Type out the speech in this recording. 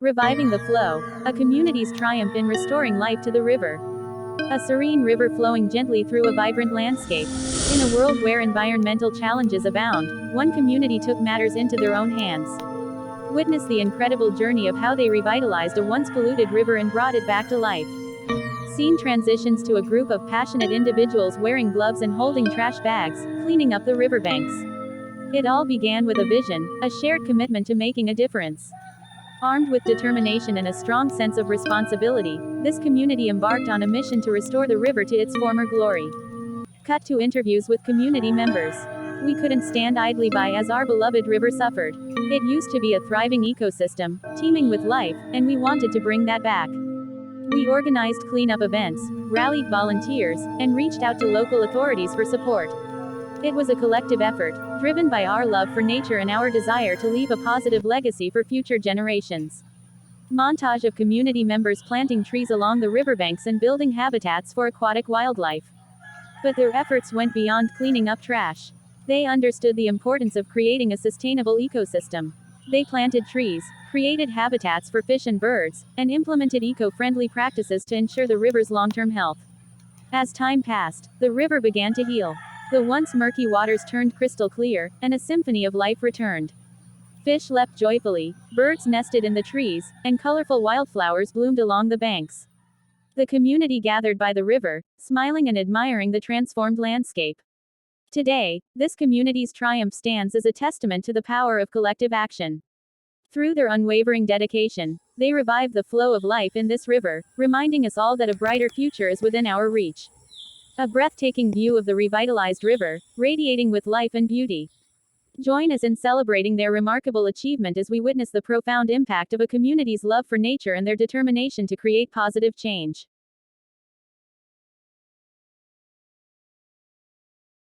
Reviving the flow, a community's triumph in restoring life to the river. A serene river flowing gently through a vibrant landscape. In a world where environmental challenges abound, one community took matters into their own hands. Witness the incredible journey of how they revitalized a once polluted river and brought it back to life. Scene transitions to a group of passionate individuals wearing gloves and holding trash bags, cleaning up the riverbanks. It all began with a vision, a shared commitment to making a difference. Armed with determination and a strong sense of responsibility, this community embarked on a mission to restore the river to its former glory. Cut to interviews with community members. We couldn't stand idly by as our beloved river suffered. It used to be a thriving ecosystem, teeming with life, and we wanted to bring that back. We organized cleanup events, rallied volunteers, and reached out to local authorities for support. It was a collective effort, driven by our love for nature and our desire to leave a positive legacy for future generations. Montage of community members planting trees along the riverbanks and building habitats for aquatic wildlife. But their efforts went beyond cleaning up trash. They understood the importance of creating a sustainable ecosystem. They planted trees, created habitats for fish and birds, and implemented eco-friendly practices to ensure the river's long-term health. As time passed, the river began to heal. The once murky waters turned crystal clear, and a symphony of life returned. Fish leapt joyfully, birds nested in the trees, and colorful wildflowers bloomed along the banks. The community gathered by the river, smiling and admiring the transformed landscape. Today, this community's triumph stands as a testament to the power of collective action. Through their unwavering dedication, they revive the flow of life in this river, reminding us all that a brighter future is within our reach. A breathtaking view of the revitalized river, radiating with life and beauty. Join us in celebrating their remarkable achievement as we witness the profound impact of a community's love for nature and their determination to create positive change.